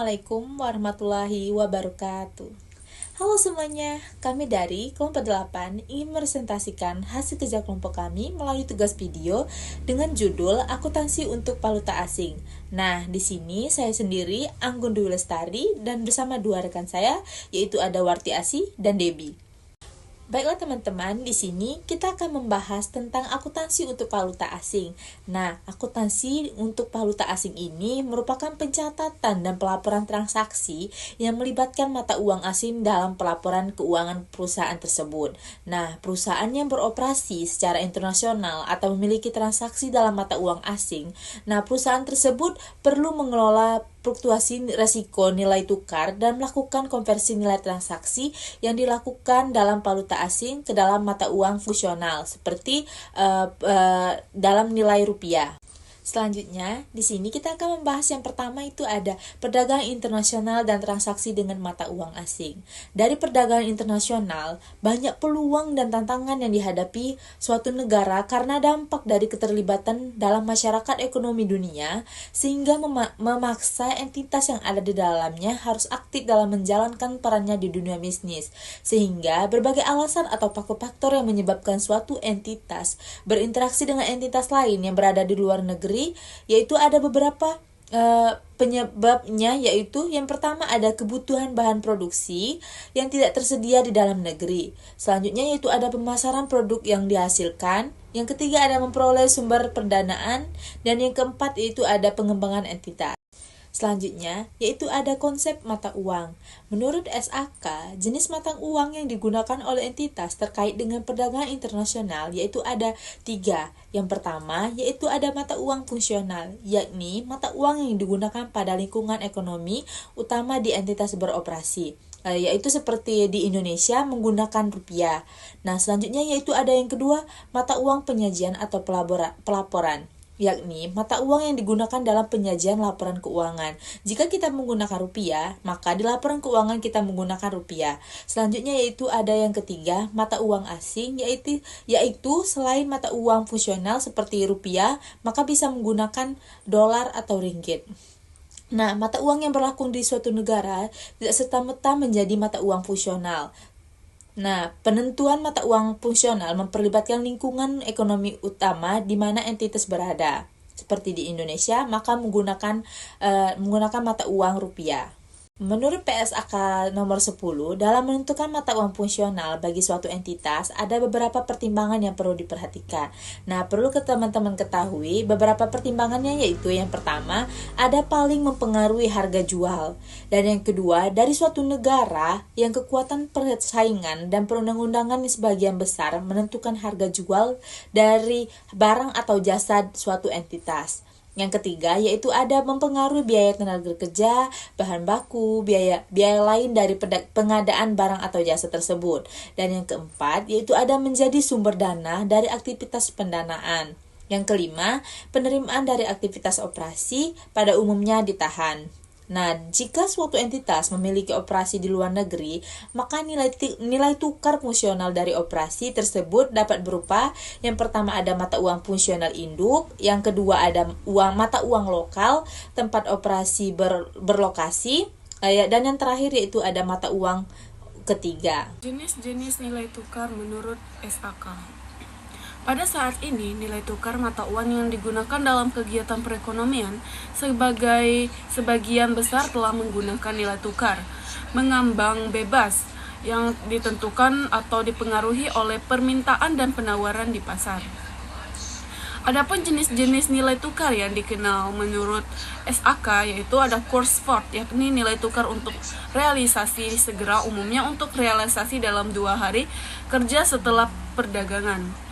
Assalamualaikum warahmatullahi wabarakatuh. Halo semuanya, kami dari kelompok 8 ingin mepresentasikan hasil kerja kelompok kami melalui tugas video dengan judul Akuntansi untuk Valuta Asing. Nah, di sini saya sendiri, Anggun Dwi Lestari, dan bersama dua rekan saya, yaitu ada Warti Asih dan Debbie. Baiklah teman-teman, di sini kita akan membahas tentang akuntansi untuk valuta asing. Nah, akuntansi untuk valuta asing ini merupakan pencatatan dan pelaporan transaksi yang melibatkan mata uang asing dalam pelaporan keuangan perusahaan tersebut. Nah, perusahaan yang beroperasi secara internasional atau memiliki transaksi dalam mata uang asing, nah perusahaan tersebut perlu mengelola fluktuasi risiko nilai tukar dan melakukan konversi nilai transaksi yang dilakukan dalam valuta asing ke dalam mata uang fungsional seperti dalam nilai rupiah. Selanjutnya, di sini kita akan membahas yang pertama itu ada perdagangan internasional dan transaksi dengan mata uang asing. Dari perdagangan internasional, banyak peluang dan tantangan yang dihadapi suatu negara karena dampak dari keterlibatan dalam masyarakat ekonomi dunia, sehingga memaksa entitas yang ada di dalamnya harus aktif dalam menjalankan perannya di dunia bisnis. Sehingga berbagai alasan atau faktor-faktor yang menyebabkan suatu entitas berinteraksi dengan entitas lain yang berada di luar negeri, yaitu ada beberapa penyebabnya, yaitu yang pertama ada kebutuhan bahan produksi yang tidak tersedia di dalam negeri. Selanjutnya yaitu ada pemasaran produk yang dihasilkan. Yang ketiga ada memperoleh sumber pendanaan, dan yang keempat yaitu ada pengembangan entitas. Selanjutnya, yaitu ada konsep mata uang. Menurut SAK, jenis mata uang yang digunakan oleh entitas terkait dengan perdagangan internasional yaitu ada 3. Yang pertama, yaitu ada mata uang fungsional, yakni mata uang yang digunakan pada lingkungan ekonomi utama di entitas beroperasi, yaitu seperti di Indonesia menggunakan rupiah. Nah, selanjutnya yaitu ada yang kedua, mata uang penyajian atau pelaporan, yakni mata uang yang digunakan dalam penyajian laporan keuangan. Jika kita menggunakan rupiah, maka di laporan keuangan kita menggunakan rupiah. Selanjutnya yaitu ada yang ketiga, mata uang asing, yaitu selain mata uang fungsional seperti rupiah, maka bisa menggunakan dolar atau ringgit. Nah, mata uang yang berlaku di suatu negara tidak serta-merta menjadi mata uang fungsional. Nah, penentuan mata uang fungsional memperlibatkan lingkungan ekonomi utama di mana entitas berada. Seperti di Indonesia, maka menggunakan mata uang rupiah. Menurut PSAK nomor 10, dalam menentukan mata uang fungsional bagi suatu entitas, ada beberapa pertimbangan yang perlu diperhatikan. Nah, perlu teman-teman ketahui beberapa pertimbangannya, yaitu yang pertama, ada paling mempengaruhi harga jual. Dan yang kedua, dari suatu negara yang kekuatan persaingan dan perundang-undangan sebagian besar menentukan harga jual dari barang atau jasa suatu entitas. Yang ketiga, yaitu ada mempengaruhi biaya tenaga kerja, bahan baku, biaya lain dari pengadaan barang atau jasa tersebut. Dan yang keempat, yaitu ada menjadi sumber dana dari aktivitas pendanaan. Yang kelima, penerimaan dari aktivitas operasi pada umumnya ditahan. Nah, jika suatu entitas memiliki operasi di luar negeri, maka nilai tukar fungsional dari operasi tersebut dapat berupa, yang pertama ada mata uang fungsional induk, yang kedua ada mata uang lokal tempat operasi berlokasi, dan yang terakhir yaitu ada mata uang ketiga. Jenis-jenis nilai tukar menurut SAK. Pada saat ini, nilai tukar mata uang yang digunakan dalam kegiatan perekonomian sebagian besar telah menggunakan nilai tukar mengambang bebas yang ditentukan atau dipengaruhi oleh permintaan dan penawaran di pasar. Adapun jenis-jenis nilai tukar yang dikenal menurut SAK yaitu ada course forward, yakni nilai tukar untuk realisasi segera, umumnya untuk realisasi dalam 2 hari kerja setelah perdagangan.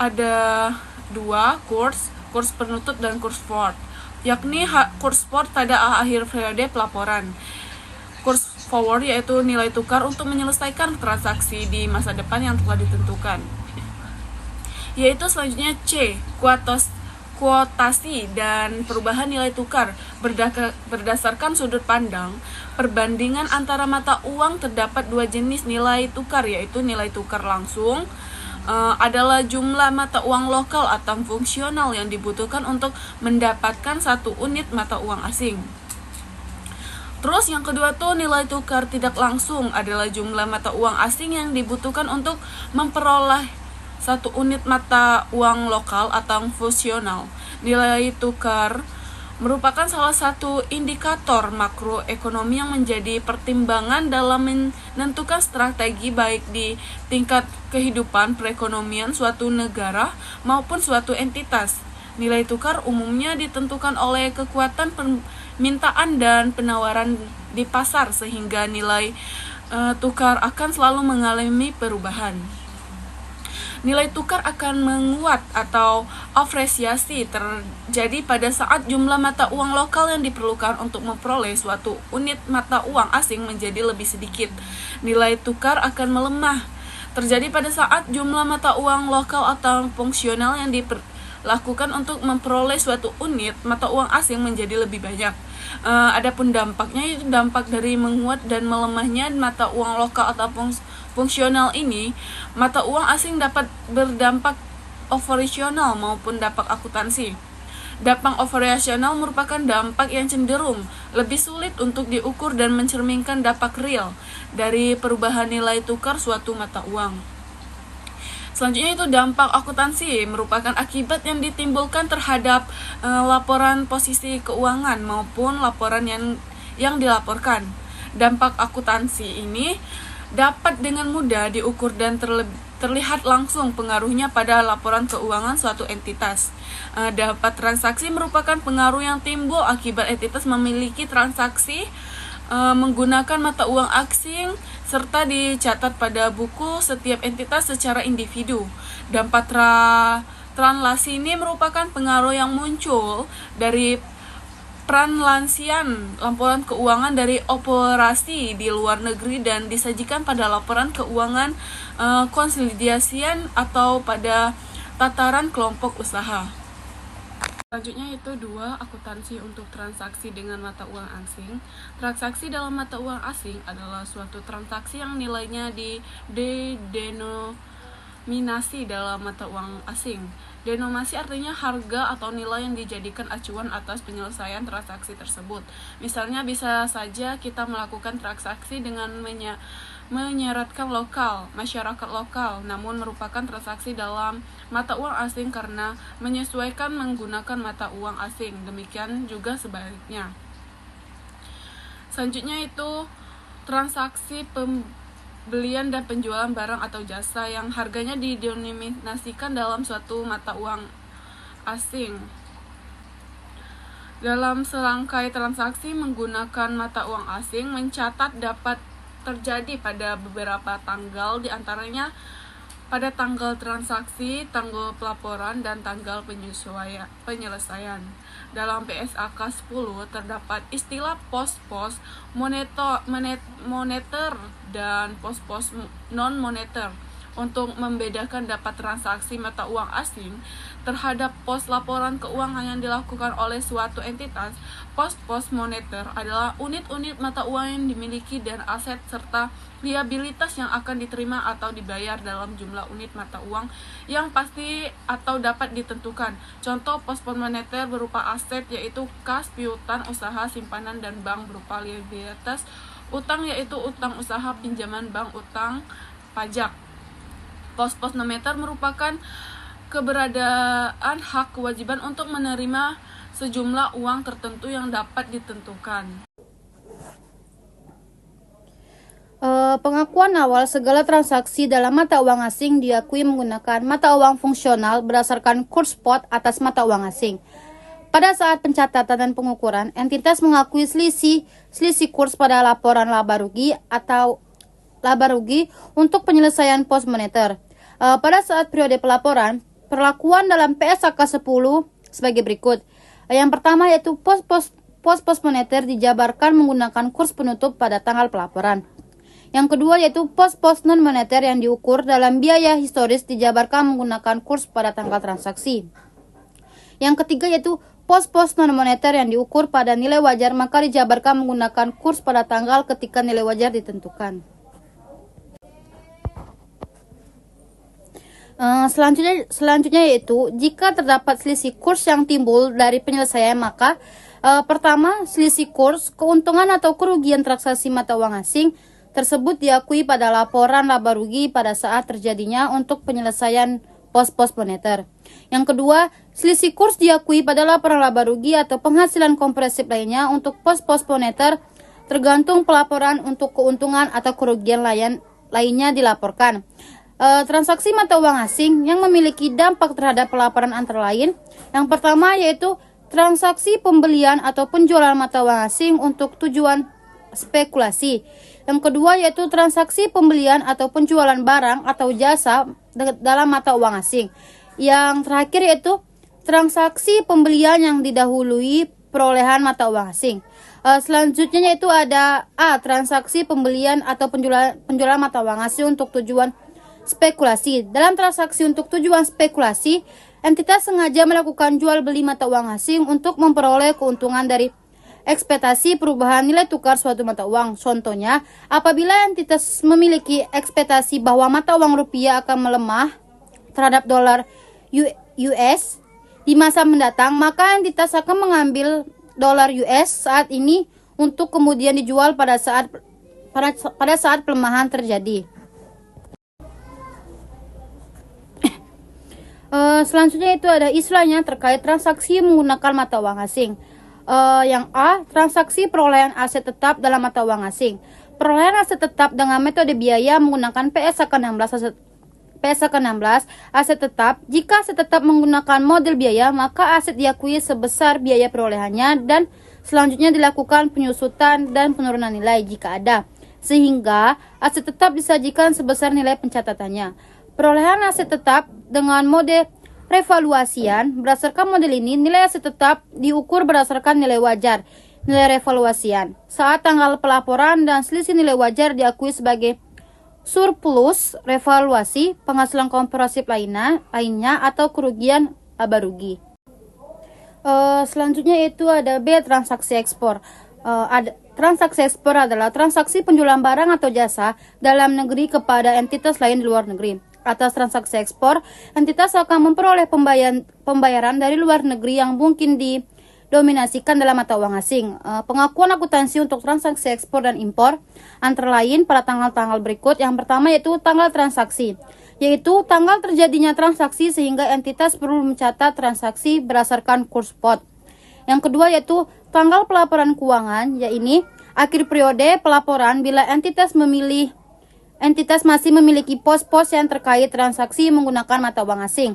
Ada 2 kurs penutup dan kurs forward, yakni kurs forward pada akhir periode pelaporan. Kurs forward yaitu nilai tukar untuk menyelesaikan transaksi di masa depan yang telah ditentukan. Yaitu selanjutnya C, kuotasi dan perubahan nilai tukar berdasarkan sudut pandang perbandingan antara mata uang. Terdapat 2 jenis nilai tukar, yaitu nilai tukar langsung adalah jumlah mata uang lokal atau fungsional yang dibutuhkan untuk mendapatkan 1 unit mata uang asing. Terus yang kedua tuh nilai tukar tidak langsung adalah jumlah mata uang asing yang dibutuhkan untuk memperoleh satu unit mata uang lokal atau fungsional. Nilai tukar merupakan salah satu indikator makroekonomi yang menjadi pertimbangan dalam menentukan strategi baik di tingkat kehidupan perekonomian suatu negara maupun suatu entitas. Nilai tukar umumnya ditentukan oleh kekuatan permintaan dan penawaran di pasar sehingga nilai tukar akan selalu mengalami perubahan. Nilai tukar akan menguat atau apresiasi terjadi pada saat jumlah mata uang lokal yang diperlukan untuk memperoleh suatu unit mata uang asing menjadi lebih sedikit. Nilai tukar akan melemah terjadi pada saat jumlah mata uang lokal atau fungsional yang dilakukan untuk memperoleh suatu unit mata uang asing menjadi lebih banyak. Adapun dampaknya itu dampak dari menguat dan melemahnya mata uang lokal atau fungsional ini, mata uang asing dapat berdampak operasional maupun dampak akuntansi. Dampak operasional merupakan dampak yang cenderung lebih sulit untuk diukur dan mencerminkan dampak real dari perubahan nilai tukar suatu mata uang. Selanjutnya itu dampak akuntansi merupakan akibat yang ditimbulkan terhadap laporan posisi keuangan maupun laporan yang dilaporkan. Dampak akuntansi ini dapat dengan mudah diukur dan terlihat langsung pengaruhnya pada laporan keuangan suatu entitas. Dapat transaksi merupakan pengaruh yang timbul akibat entitas memiliki transaksi menggunakan mata uang asing serta dicatat pada buku setiap entitas secara individu. Dampak translasi ini merupakan pengaruh yang muncul dari penlansian laporan keuangan dari operasi di luar negeri dan disajikan pada laporan keuangan konsolidasian atau pada tataran kelompok usaha. Selanjutnya itu 2, akuntansi untuk transaksi dengan mata uang asing. Transaksi dalam mata uang asing adalah suatu transaksi yang nilainya denominasi dalam mata uang asing. Denominasi artinya harga atau nilai yang dijadikan acuan atas penyelesaian transaksi tersebut. Misalnya bisa saja kita melakukan transaksi dengan menyeratkan masyarakat lokal, namun merupakan transaksi dalam mata uang asing karena menyesuaikan menggunakan mata uang asing. Demikian juga sebaliknya. Selanjutnya itu transaksi pembelian dan penjualan barang atau jasa yang harganya didenominasikan dalam suatu mata uang asing. Dalam serangkai transaksi menggunakan mata uang asing, mencatat dapat terjadi pada beberapa tanggal, diantaranya pada tanggal transaksi, tanggal pelaporan, dan tanggal penyelesaian. Dalam PSAK 10 terdapat istilah pos-pos moneter dan pos-pos non-moneter. Untuk membedakan dapat transaksi mata uang asing terhadap pos laporan keuangan yang dilakukan oleh suatu entitas, pos-pos moneter adalah unit-unit mata uang yang dimiliki dan aset serta liabilitas yang akan diterima atau dibayar dalam jumlah unit mata uang yang pasti atau dapat ditentukan. Contoh pos-pos moneter berupa aset yaitu kas, piutang, usaha, simpanan, dan bank berupa liabilitas utang yaitu utang usaha, pinjaman bank, utang, pajak. Pos-pos moneter merupakan keberadaan hak kewajiban untuk menerima sejumlah uang tertentu yang dapat ditentukan. Pengakuan awal segala transaksi dalam mata uang asing diakui menggunakan mata uang fungsional berdasarkan kurs spot atas mata uang asing. Pada saat pencatatan dan pengukuran, entitas mengakui selisih kurs pada laporan laba rugi atau laba rugi untuk penyelesaian pos moneter. Pada saat periode pelaporan, perlakuan dalam PSAK 10 sebagai berikut. Yang pertama yaitu pos moneter dijabarkan menggunakan kurs penutup pada tanggal pelaporan. Yang kedua yaitu pos non moneter yang diukur dalam biaya historis dijabarkan menggunakan kurs pada tanggal transaksi. Yang ketiga yaitu pos non moneter yang diukur pada nilai wajar maka dijabarkan menggunakan kurs pada tanggal ketika nilai wajar ditentukan. Selanjutnya yaitu jika terdapat selisih kurs yang timbul dari penyelesaian maka Pertama, selisih kurs, keuntungan atau kerugian transaksi mata uang asing tersebut diakui pada laporan laba rugi pada saat terjadinya untuk penyelesaian pos-pos moneter. Yang kedua, selisih kurs diakui pada laporan laba rugi atau penghasilan kompresif lainnya untuk pos-pos moneter tergantung pelaporan untuk keuntungan atau kerugian lainnya dilaporkan. Transaksi mata uang asing yang memiliki dampak terhadap pelaporan antara lain. Yang pertama yaitu transaksi pembelian atau penjualan mata uang asing untuk tujuan spekulasi. Yang kedua yaitu transaksi pembelian atau penjualan barang atau jasa dalam mata uang asing. Yang terakhir yaitu transaksi pembelian yang didahului perolehan mata uang asing. Selanjutnya yaitu ada A. Transaksi pembelian atau penjualan mata uang asing untuk tujuan spekulasi. Dalam transaksi untuk tujuan spekulasi, entitas sengaja melakukan jual beli mata uang asing untuk memperoleh keuntungan dari ekspektasi perubahan nilai tukar suatu mata uang. Contohnya, apabila entitas memiliki ekspektasi bahwa mata uang rupiah akan melemah terhadap dolar US di masa mendatang, maka entitas akan mengambil dolar US saat ini untuk kemudian dijual pada saat pelemahan terjadi. Selanjutnya itu ada istilahnya terkait transaksi menggunakan mata uang asing. Yang A, transaksi perolehan aset tetap dalam mata uang asing. Perolehan aset tetap dengan metode biaya menggunakan PSAK 16 aset tetap. Jika aset tetap menggunakan model biaya, maka aset diakui sebesar biaya perolehannya dan selanjutnya dilakukan penyusutan dan penurunan nilai jika ada, sehingga aset tetap disajikan sebesar nilai pencatatannya. Perolehan aset tetap dengan mode revaluasian. Berdasarkan model ini, nilai aset tetap diukur berdasarkan nilai wajar, nilai revaluasian saat tanggal pelaporan, dan selisih nilai wajar diakui sebagai surplus revaluasi, penghasilan kompresif lainnya atau kerugian laba rugi. Selanjutnya itu ada B, transaksi ekspor. Transaksi ekspor adalah transaksi penjualan barang atau jasa dalam negeri kepada entitas lain di luar negeri. Atas transaksi ekspor, entitas akan memperoleh pembayaran dari luar negeri yang mungkin didominasikan dalam mata uang asing. Pengakuan akuntansi untuk transaksi ekspor dan impor antara lain pada tanggal-tanggal berikut. Yang pertama yaitu tanggal transaksi, yaitu tanggal terjadinya transaksi sehingga entitas perlu mencatat transaksi berdasarkan kurs spot. Yang kedua yaitu tanggal pelaporan keuangan, yaitu akhir periode pelaporan bila entitas masih memiliki pos-pos yang terkait transaksi menggunakan mata uang asing.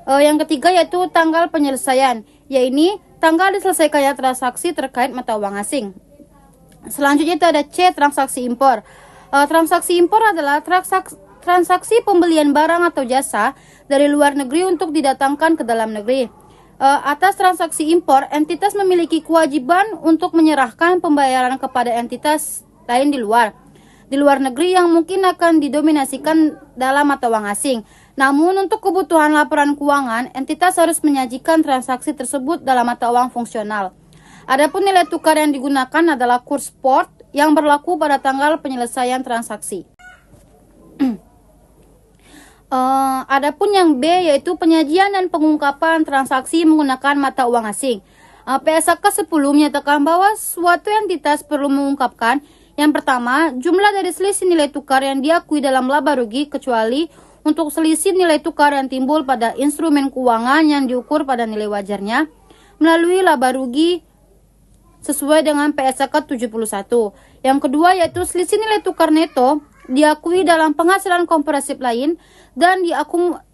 Yang ketiga yaitu tanggal penyelesaian, yaitu tanggal diselesaikannya transaksi terkait mata uang asing. Selanjutnya itu ada C, transaksi impor. Transaksi impor adalah transaksi pembelian barang atau jasa dari luar negeri untuk didatangkan ke dalam negeri. Atas transaksi impor, entitas memiliki kewajiban untuk menyerahkan pembayaran kepada entitas lain di luar negeri yang mungkin akan didominasikan dalam mata uang asing. Namun untuk kebutuhan laporan keuangan, entitas harus menyajikan transaksi tersebut dalam mata uang fungsional. Adapun nilai tukar yang digunakan adalah kurs spot yang berlaku pada tanggal penyelesaian transaksi. Adapun yang B yaitu penyajian dan pengungkapan transaksi menggunakan mata uang asing. PSAK 10 menyatakan bahwa suatu entitas perlu mengungkapkan yang pertama, jumlah dari selisih nilai tukar yang diakui dalam laba rugi kecuali untuk selisih nilai tukar yang timbul pada instrumen keuangan yang diukur pada nilai wajarnya melalui laba rugi sesuai dengan PSAK 71. Yang kedua yaitu selisih nilai tukar neto diakui dalam penghasilan kompresif lain dan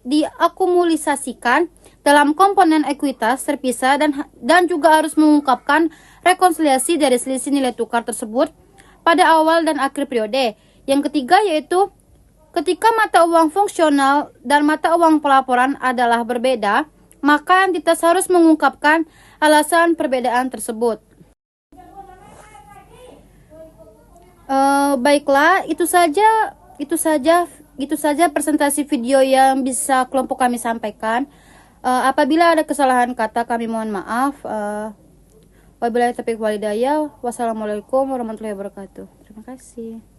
diakumulasikan dalam komponen ekuitas terpisah dan juga harus mengungkapkan rekonsiliasi dari selisih nilai tukar tersebut pada awal dan akhir periode. Yang ketiga yaitu ketika mata uang fungsional dan mata uang pelaporan adalah berbeda, maka entitas harus mengungkapkan alasan perbedaan tersebut. Baiklah, itu saja presentasi video yang bisa kelompok kami sampaikan. Apabila ada kesalahan kata, kami mohon maaf. Wabillahi taufiq wal hidayah. Wassalamualaikum warahmatullahi wabarakatuh. Terima kasih.